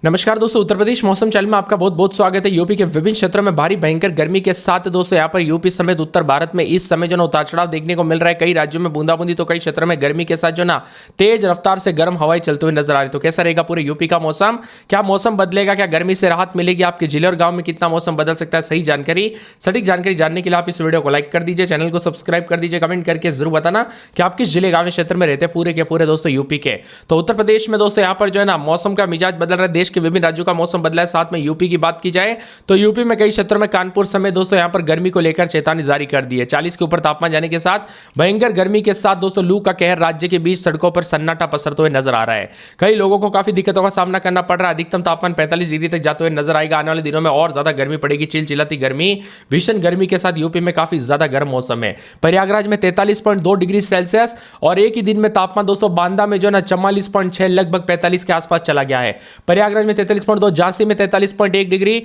नमस्कार दोस्तों, उत्तर प्रदेश मौसम चैनल में आपका बहुत बहुत स्वागत है। यूपी के विभिन्न क्षेत्रों में भारी भयंकर गर्मी के साथ दोस्तों यहाँ पर यूपी समेत उत्तर भारत में इस समय जो ना उतार चढ़ाव देखने को मिल रहा है। कई राज्यों में बूंदाबूंदी तो कई क्षेत्रों में गर्मी के साथ जो ना तेज रफ्तार से गर्म हवाएं चलते हुए नजर आ रही। तो कैसा रहेगा पूरे यूपी का मौसम, क्या मौसम बदलेगा, क्या गर्मी से राहत मिलेगी, आपके जिले और गाँव में कितना मौसम बदल सकता है, सही जानकारी सटीक जानकारी जानने के लिए आप इस वीडियो को लाइक कर दीजिए, चैनल को सब्सक्राइब कर दीजिए, कमेंट करके जरूर बताना कि आप किस जिले गाँव क्षेत्र में रहते हैं पूरे के पूरे दोस्तों यूपी के। तो उत्तर प्रदेश में दोस्तों यहाँ पर जो है ना मौसम का मिजाज बदल रहा है। देश के विभिन्न राज्यों का मौसम बदला है। साथ में यूपी की बात की जाए तो यूपी में कई क्षेत्रों में कानपुर समेत दोस्तों यहां पर गर्मी को लेकर चेतावनी जारी कर दी है। 40 के ऊपर तापमान जाने के साथ भयंकर गर्मी के साथ दोस्तों लू का कहर राज्य के बीच सड़कों पर सन्नाटा पसरते हुए नजर आ रहा है। कई लोगों को काफी दिक्कतों का सामना करना पड़ रहा है। अधिकतम तापमान 45 डिग्री तक जाते हुए नजर आएगा। आने वाले दिनों में और ज्यादा गर्मी पड़ेगी। चिलचिलाती गर्मी, भीषण गर्मी के साथ यूपी में काफी ज्यादा गर्म मौसम है। प्रयागराज में 43.2 डिग्री सेल्सियस और एक ही दिन में तापमान दोस्तों बांदा में जो ना 44.6 लगभग 45 के आसपास चला गया है। प्रयागराज में 43.2, झांसी में 43.1 डिग्री।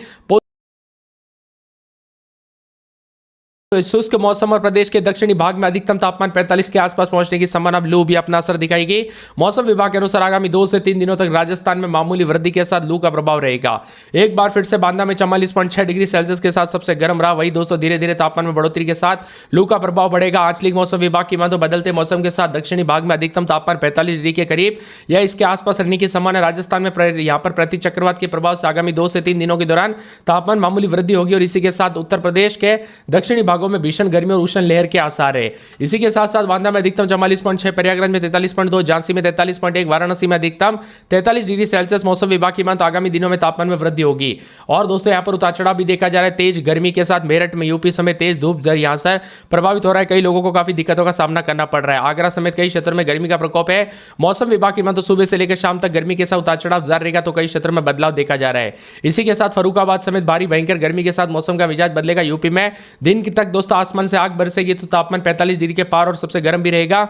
शुष्क मौसम और प्रदेश के दक्षिणी भाग में अधिकतम तापमान 45 के आसपास पहुंचने की संभावना। लू भी अपना असर दिखाएगी। मौसम विभाग के अनुसार आगामी 2 से 3 दिनों तक राजस्थान में मामूली वृद्धि के साथ लू का प्रभाव रहेगा। एक बार फिर से बांदा में 44.6 डिग्री सेल्सियस के साथ सबसे गर्म रहा। वही दोस्तों धीरे धीरे तापमान में बढ़ोतरी के साथ लू का प्रभाव बढ़ेगा। आंचलिक मौसम विभाग की माने बदलते मौसम के साथ दक्षिणी भाग में अधिकतम तापमान 45 डिग्री के करीब या इसके आसपास रहने की संभावना। राजस्थान में यहाँ पर प्रति चक्रवात के प्रभाव से आगामी 2 से 3 दिनों के दौरान तापमान मामूली वृद्धि होगी और इसी के साथ उत्तर प्रदेश के दक्षिणी भागों में भीषण गर्मी और उष्ण लहर के आसार है। इसी के साथ साथ बांदा में अधिकतम 44.6, प्रयागराज में 43.2, झांसी में 43.1, वाराणसी में अधिकतम 43 डिग्री सेल्सियस। मौसम विभाग की माने आगामी दिनों में तापमान में वृद्धि होगी। और दोस्तों यहां पर उतार चढ़ाव भी देखा जा रहा है। तेज गर्मी के साथ मेरठ में यूपी समेत तेज धूप यहां से प्रभावित हो रहा है। कई लोगों को काफी दिक्कतों का सामना करना पड़ रहा है। आगरा समेत कई क्षेत्रों में गर्मी का प्रकोप है। मौसम विभाग की माने सुबह से लेकर शाम तक गर्मी के साथ उतार चढ़ाव जारी रहेगा। तो कई क्षेत्रों में बदलाव देखा जा रहा है। इसी के साथ फर्रुखाबाद समेत भारी भयंकर गर्मी के साथ मौसम का मिजाज बदलेगा। यूपी में दिन तक दोस्तों आसमान से आग बरसेगी तो तापमान 45 डिग्री के पार और सबसे गर्म भी रहेगा।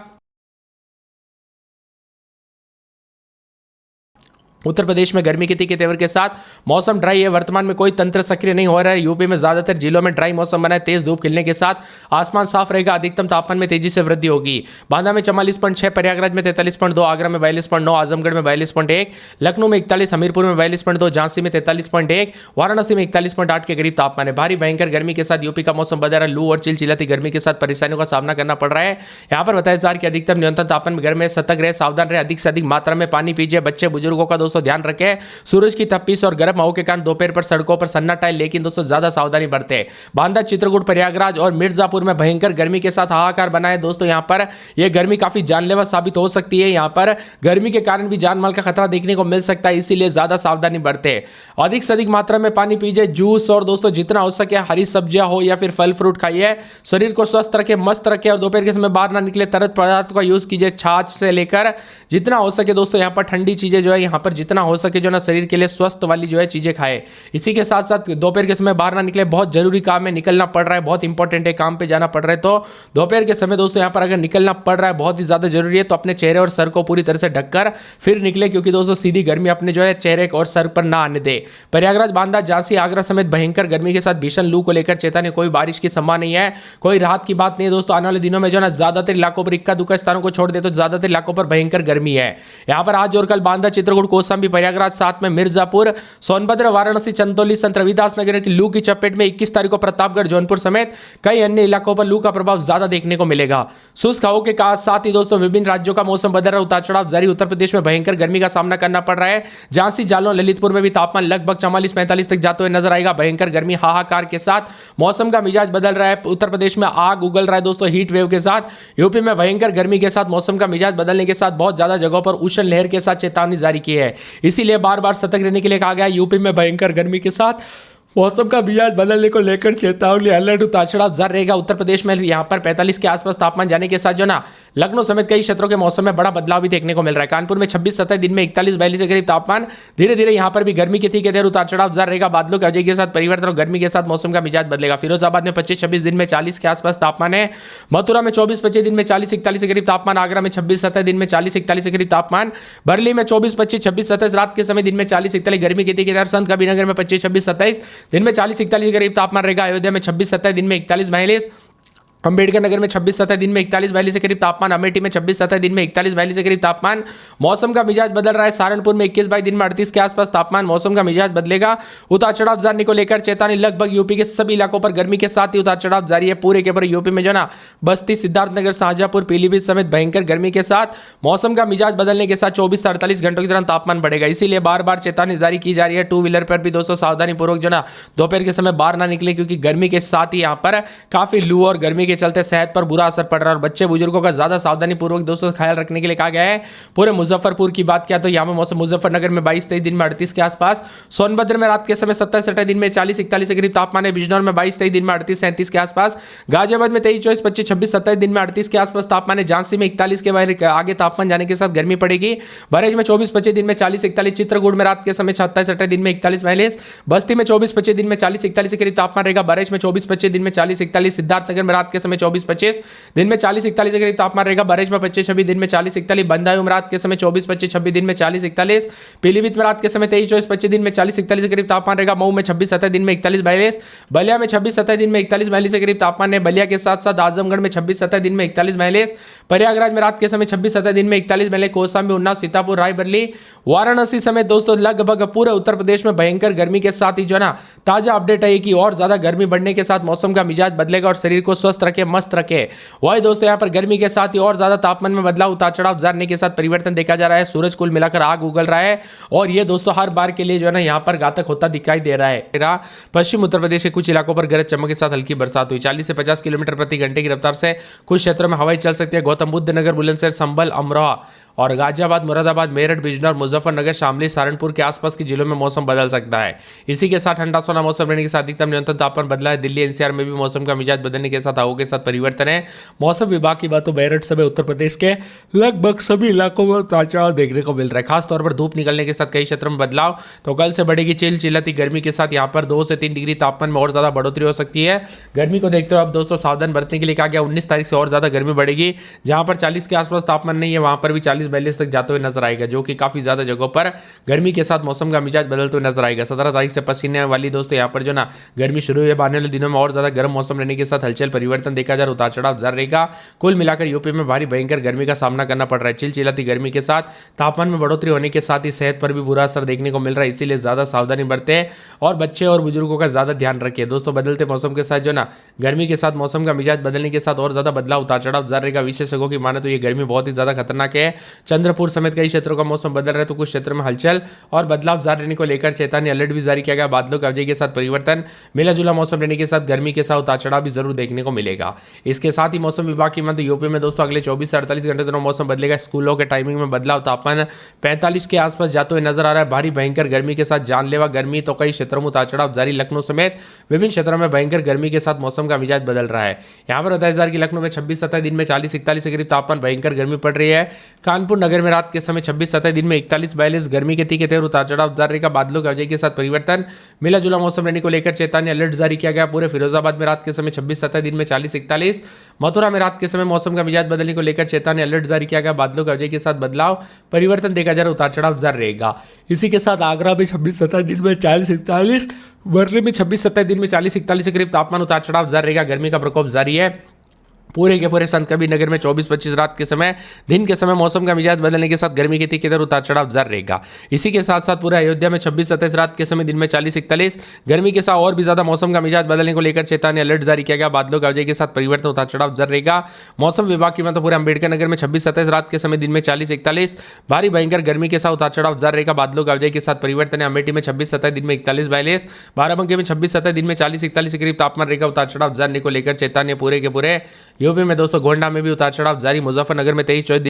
उत्तर प्रदेश में गर्मी के तीखे तेवर के साथ मौसम ड्राई है। वर्तमान में कोई तंत्र सक्रिय नहीं हो रहा है। यूपी में ज्यादातर जिलों में ड्राई मौसम बना है। तेज धूप खिलने के साथ आसमान साफ रहेगा। अधिकतम तापमान में तेजी से वृद्धि होगी। बांदा में 44.6, प्रयागराज में 43.2, आगरा में 42.9, आजमगढ़ में 42.1, लखनऊ में 41, हमीरपुर में 42.2, झांसी में 43.1, वाराणसी में 41.8 के करीब तापमान है। भारी भयंकर गर्मी के साथ यूपी का मौसम बदल रहा है। लू और चिलचिलाती गर्मी के साथ परेशानियों का सामना करना पड़ रहा है। यहाँ पर बताया जा रहा है कि अधिकतम न्यूनतम तापमान में गर्मी, सतर्क रहे, सावधान रहे, अधिक से अधिक मात्रा में पानी पीजिए। बच्चे बुजुर्गों का दोस्तों ध्यान रखें। सूरज की तपिश और गर्म हवा के कारण दोपहर पर सड़कों पर सन्नाटा है, लेकिन दोस्तों ज्यादा सावधानी बरतें। बांदा, चित्रकूट, प्रयागराज और मिर्जापुर में भयंकर गर्मी के साथ हाहाकार बना है। दोस्तों यहां पर यह गर्मी काफी जानलेवा साबित हो सकती है। यहां पर गर्मी के कारण भी जान माल का खतरा देखने को मिल सकता है, इसीलिए ज्यादा सावधानी बरतें। अधिक से अधिक मात्रा में पानी पीजिए। जूस और दोस्तों जितना हो सके हरी सब्जियां हो या फिर फल फ्रूट खाइए। शरीर को स्वस्थ रखें, मस्त रखें और दोपहर के समय बाहर ना निकले। तरल पदार्थों का यूज कीजिए, छाछ से लेकर जितना हो सके दोस्तों यहां पर ठंडी चीजें जो है यहां पर जितना हो सके जो ना शरीर के लिए स्वस्थ वाली जो है चीजें खाए। इसी के साथ साथ दोपहर के समय बाहर ना निकले। बहुत जरूरी काम है, निकलना पड़ रहा है, बहुत इंपॉर्टेंट है, काम पे जाना पड़ रहा है, तो दोपहर के समय दोस्तों यहां पर अगर निकलना पड़ रहा है, बहुत ही ज्यादा जरूरी है, तो अपने चेहरे और सर को पूरी तरह से ढककर फिर निकले, क्योंकि दोस्तों सीधी गर्मी अपने जो है चेहरे और सर पर ना आने दे। प्रयागराज, बांदा, झांसी, आगरा समेत भयंकर गर्मी के साथ भीषण लू को लेकर चेतावनी। कोई बारिश की संभावना नहीं है, कोई राहत की बात नहीं है दोस्तों। आने वाले दिनों में जो ना ज्यादातर इलाकों पर, इक्का दुक्का स्थानों को छोड़ दे तो ज्यादातर इलाकों पर भयंकर गर्मी है। यहां पर आज और कल बांदा, चित्रकूट, कौशाम्बी, प्रयागराज, साथ में मिर्जापुर, सोनभद्र, वाराणसी, चंदौली, संत रविदास नगर की लू की चपेट में 21 तारीख को प्रतापगढ़, जौनपुर समेत कई अन्य इलाकों पर लू का प्रभाव ज्यादा देखने को मिलेगा। शुष्क हवा के साथ ही दोस्तों विभिन्न राज्यों का मौसम बदल रहा है। उतार चढ़ाव जारी। उत्तर प्रदेश में भयंकर गर्मी का सामना करना पड़ रहा है। झांसी, जालौन, ललितपुर में भी तापमान लगभग 44-45 तक जाते हुए नजर आएगा। भयंकर गर्मी हाहाकार के साथ मौसम का मिजाज बदल रहा है। उत्तर प्रदेश में आग उगल रहा है दोस्तों हीट वेव के साथ। यूपी में भयंकर गर्मी के साथ मौसम का मिजाज बदलने के साथ बहुत ज्यादा जगहों पर उष्ण लहर के साथ चेतावनी जारी की है। इसीलिए बार बार सतर्क रहने के लिए कहा गया है। यूपी में भयंकर गर्मी के साथ मौसम का मिजाज बदलने को लेकर चेतावनी, अलर्ट, उतार चढ़ाव जारी रहेगा। उत्तर प्रदेश में यहां पर 45 के आसपास तापमान जाने के साथ जो ना लखनऊ समेत कई क्षेत्रों के मौसम में बड़ा बदलाव भी देखने को मिल रहा है। कानपुर में 26-27, दिन में 41-42 के करीब तापमान। धीरे धीरे यहां पर भी गर्मी के तीखे तेवर उतार चढ़ाव जारी रहेगा। बादलों की वजह के साथ परिवर्तन और गर्मी के साथ मौसम का मिजाज बदलेगा। फिरोजाबाद में 25-26, दिन में 40 के आसपास तापमान है। मथुरा में 24-25, दिन में 40-41 के करीब तापमान। आगरा में 26-27, दिन में 40-41 के करीब तापमान। बरेली में 24-25, 26-27, रात के समय दिन में 40-41 गर्मी के तीखे तेवर। संत कबीरनगर में 25-26-27, दिन में 40-41 के करीब तापमान रहेगा। अयोध्या में 26-27, दिन में 41-42, अंबेडकर नगर में 26-27 दिन में 41-42 के करीब तापमान, अमेठी में 26-27 दिन में 41-42 के करीब तापमान। मौसम का मिजाज बदल रहा है, सहारनपुर में 21-22 दिन में 38 के आसपास तापमान। मौसम का मिजाज बदलेगा, उतार चढ़ाव जारी को लेकर चेतावनी। लगभग यूपी के सभी इलाकों पर गर्मी के साथ ही उतार चढ़ाव जारी है। पूरे के पूरे यूपी में जो ना बस्ती, सिद्धार्थनगर, शाहजहांपुर, पीलीभीत समेत भयंकर गर्मी के साथ मौसम का मिजाज बदलने के साथ 24 से 48 घंटों के दौरान तापमान बढ़ेगा। इसीलिए बार बार चेतावनी जारी की जा रही है। टू व्हीलर पर भी दोस्तों सावधानी पूर्वक जो ना दोपहर के समय बाहर ना निकले, क्योंकि गर्मी के साथ ही यहाँ पर काफी लू और गर्मी के चलते सेहत पर बुरा असर पड़ रहा है। और बच्चे बुजुर्गों का ज्यादा सावधानी पूर्वक दोस्तों ख्याल रखने के लिए कहा गया है। पूरे मुजफ्फरपुर की बात किया तो यहाँ पर मौसम मुजफ्फरनगर में 22-23 दिन में 38 के आसपास, सोनभद्र में रात के समय 27-28 दिन में 40-41 के करीब तापमान है। बिजनौर में 22-23 दिन में 38-37 के आसपास, गाजियाबाद में 23-24-25-26-27 दिन में 38 के आसपास तापमान है। झांसी में 41 के आगे तापमान जाने के साथ गर्मी पड़ेगी। बरेज में 24-25 दिन में 40-41, चित्रकूट में रात के समय 27-28 दिन में 41-42, बस्ती में 24-25 दिन में 40-41 के करीब तापमान रहेगा। बरेज में 24-25 दिन में 40-41, सिद्धार्थनगर में रात के समय 24-25 दिन में 40-41 के करीब तापमान रहेगा। बरेज में 25-26 दिन में 40-41, बंदायूं में रात के समय 24-25-26 दिन में 40-41, पीलीभीत में रात के समय 23-24-25 दिन में 40-41 के करीब तापमान रहेगा। मऊ में 26-27 दिन में 41-42, बलिया में 26-27 दिन में 41-42 के करीब तापमान है। बलिया के साथ साथ आजमगढ़ में 26-27 दिन में 41-42, प्रयागराज में रात के समय 26-27 दिन में 41-42, कौशाम्बी, उन्नाव, सीतापुर, रायबरेली, वाराणसी समेत दोस्तों लगभग पूरे उत्तर प्रदेश में भयंकर गर्मी के साथ ही जो ना ताजा अपडेट है कि और ज्यादा गर्मी बढ़ने के साथ मौसम का मिजाज बदलेगा और शरीर को स्वस्थ रखे, मस्त रखे। वही दोस्तों यहाँ पर गर्मी के साथ ही और ज्यादा तापमान में बदलाव, उतार चढ़ाव जाने के साथ परिवर्तन देखा जा रहा है। सूरज कुल मिलाकर आग उगल रहा है और ये दोस्तों हर बार के लिए जो है ना यहाँ पर घातक होता दिखाई दे रहा है। पश्चिम उत्तर प्रदेश के कुछ इलाकों पर गरज चमक के साथ हल्की बरसात हुई। 40 से 50 किलोमीटर प्रति घंटे की रफ्तार से कुछ क्षेत्रों में हवाएं चल सकती है। गौतम बुद्ध नगर, बुलंदशहर, संभल, अमरोहा और गाजियाबाद, मुरादाबाद, मेरठ, बिजनौर, मुजफ्फरनगर, शामली, सहारनपुर के आसपास के जिलों में मौसम बदल सकता है। इसी के साथ ठंडा सोना मौसम रहने के साथ अधिकतम न्यूनतम तापमान बदला है। दिल्ली एनसीआर में भी मौसम का मिजाज बदलने के साथ हवाओं के साथ परिवर्तन है। मौसम विभाग की बात तो मेरठ समेत उत्तर प्रदेश के लगभग सभी इलाकों में उतार चढ़ाव देखने को मिल रहा है। खासतौर पर धूप निकलने के साथ कई क्षेत्रों में बदलाव। तो कल से बढ़ेगी चिलचिलाती गर्मी के साथ यहाँ पर 2 से 3 डिग्री तापमान में और ज्यादा बढ़ोतरी हो सकती है। गर्मी को देखते हुए अब दोस्तों सावधान बरतने के लिए कहा गया। 19 तारीख से और ज्यादा गर्मी बढ़ेगी। जहां पर 40 के आसपास तापमान नहीं है वहां पर भी 40-42 तक जाते हुए नजर आएगा, जो कि काफी ज्यादा जगहों पर गर्मी के साथ मौसम का मिजाज बदलते हुए नजर आएगा। 17 तारीख से पसीने वाली दोस्तों यहाँ पर जो ना गर्मी शुरू हुई है। आने वाले दिनों में और ज्यादा गर्म मौसम रहने के साथ हलचल परिवर्तन देखा जा रहा है, उतार चढ़ाव जारी रहेगा। कुल मिलाकर यूपी में भारी भयंकर गर्मी का सामना करना पड़ रहा है। चिलचिलाती गर्मी के साथ तापमान में बढ़ोतरी होने के साथ ही सेहत पर भी बुरा असर देखने को मिल रहा है। इसीलिए ज्यादा सावधानी बरतें और बच्चे और बुजुर्गों का ज्यादा ध्यान रखें। दोस्तों बदलते मौसम के साथ जो ना गर्मी के साथ मौसम का मिजाज बदलने के साथ और ज्यादा बदलाव, उतार चढ़ाव जारी रहेगा। विशेषज्ञों की माने तो ये गर्मी बहुत ही ज्यादा खतरनाक है। चंद्रपुर समेत कई क्षेत्रों का मौसम बदल रहा है, तो कुछ क्षेत्रों में हलचल और बदलाव जारी रहने को लेकर चेतावनी अलर्ट भी जारी किया गया। बादलों के अवधि के साथ परिवर्तन, मिला जुला मौसम रहने के साथ गर्मी के साथ उतार चढ़ाव भी जरूर देखने को मिलेगा। इसके साथ ही मौसम विभाग की माने तो यूपी में दोस्तों अगले 24 से 48 घंटे दोनों मौसम बदलेगा। स्कूलों के टाइमिंग में बदलाव, तापमान 45 के आसपास जाते हुए नजर आ रहा है। भारी भयंकर गर्मी के साथ जानलेवा गर्मी, तो कई क्षेत्रों में उतार चढ़ाव जारी। लखनऊ समेत विभिन्न क्षेत्रों में भयंकर गर्मी के साथ मौसम का मिजाज बदल रहा है। यहाँ पर बताया जा रहा है कि लखनऊ में 26-27 दिन में 40-41 के करीब तापमान, भयंकर गर्मी पड़ रही है। कानपुर नगर में रात के समय 26-27 दिन में 41-42, गर्मी के तीखे तेवर, उतार चढ़ाव जारी रहेगा। बादलों के अवधि के साथ परिवर्तन, मिला जुला मौसम रहने को लेकर चेतावनी अलर्ट जारी किया गया। पूरे फिरोजाबाद में रात के समय 26-27 दिन में 40-41, मथुरा में रात के समय मौसम का मिजाज बदलने को लेकर चेतावनी अलर्ट जारी किया गया। बादलों के अवधि के साथ बदलाव, परिवर्तन देखा जा रहा है, उतार चढ़ाव जारी रहेगा। इसी के साथ आगरा में 26-27 दिन में 40-41, वर्ली में 26-27 दिन में 40-41 के करीब तापमान, उतार चढ़ाव जारी रहेगा। गर्मी का प्रकोप जारी है। पूरे के पूरे संत कबीर नगर में 24-25 रात के समय, दिन के समय मौसम का मिजाज बदलने के साथ गर्मी की तीखी दर, उतार चढ़ाव जारी रहेगा। इसी के साथ साथ पूरे अयोध्या में 26-27 रात के समय, दिन में 40-41, गर्मी के साथ और भी ज्यादा मौसम का मिजाज बदलने को लेकर चेतावनी अलर्ट जारी किया गया। बादलों के अवधि के साथ परिवर्तन, उतार चढ़ाव जारी रहेगा। मौसम विभाग की मतलब पूरे अंबेडकर नगर में 26-27 रात के समय, दिन में 40-41, भारी भयंकर गर्मी के साथ उतार चढ़ाव जारी रहेगा। बादलों के अवधि के साथ परिवर्तन है। अमेठी में 26-27 दिन में 41-42, बाराबंकी में 26-27 दिन में 40-41 के करीब तापमान रहेगा। उतार चढ़ाव जारी को लेकर चेतावनी पूरे के पूरे यूपी में दोस्तों। गोंडा में भी उतार चढ़ाव जारी। मुजफ्फरनगर में 23-24